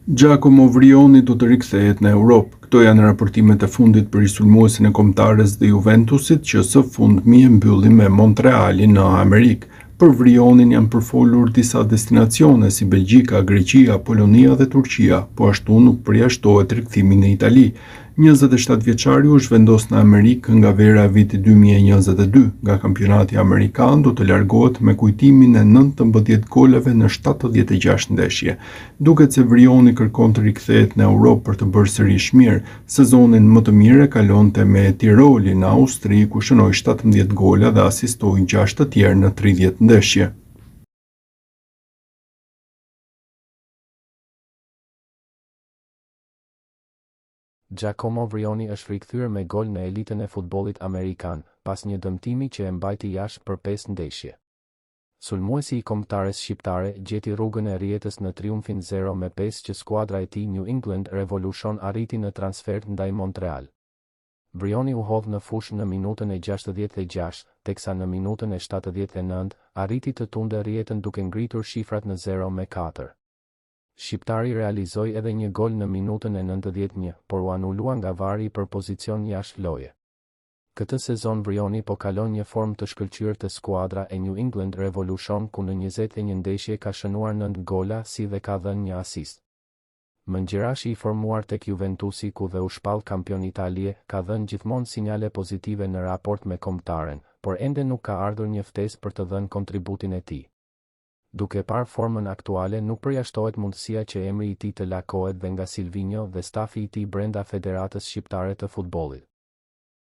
Giacomo Vrioni do të rikthehet në Europë. Këto janë raportimet e fundit për i sulmuesin e kombëtares dhe Juventusit që së fundmi e mbylli me Montrealin në Amerikë. Për Vrionin janë përfolur disa destinacione si Belgjika, Greqia, Polonia dhe Turqia, po ashtu nuk përjashtohet rikthimi në Itali. 27 vjeçari u zhvendos në Amerikë nga vera e vitit 2022. Nga kampionati amerikan do të largohet me kujtimin e 19 goleve në 76 ndeshje. Duket se Vrioni kërkon të rikthehet në Europë për të bërë sërish mirë. Sezonin më të mirë e kalonte me Tiroli në Austri, ku shënoi 17 gola dhe asistoi 6 të tjerë në 30 ndeshje. Giacomo Vrioni është rikthyer me gol në elitën e futbollit amerikan, pas një dëmtimi që e mbajti jashtë për 5 ndeshje. Sulmuesi i kombëtares shqiptare gjeti rrugën e rjetës në triumfin 0-5 që skuadra e tij New England Revolution arriti në transfer ndaj Montreal. Vrioni u hodh në fushë në minutën e 66, teksa në minutën e 79 arriti të tunde rjetën duke ngritur shifrat në 0-4. Shqiptari realizoi edhe një gol në minutën e 91, por u anulua nga vari për pozicion jashtë loje. Këtë sezon Vrioni po kalon një formë të shkëlqyer te skuadra e New England Revolution, ku në 21 ndeshje ka shënuar 9 gola si dhe ka dhënë një asist. Mëngjerashi i formuar tek Juventusi, ku dhe u shpall kampion Italie, ka dhënë gjithmonë sinjale pozitive në raport me kombëtaren, por ende nuk ka ardhur një ftesë për të dhënë kontributin e tij. Duke parë formën aktuale, nuk përjashtohet mundësia që emri i tij të lakohet dhe nga Silvinho dhe stafi i tij brenda Federatës Shqiptare të Futbollit.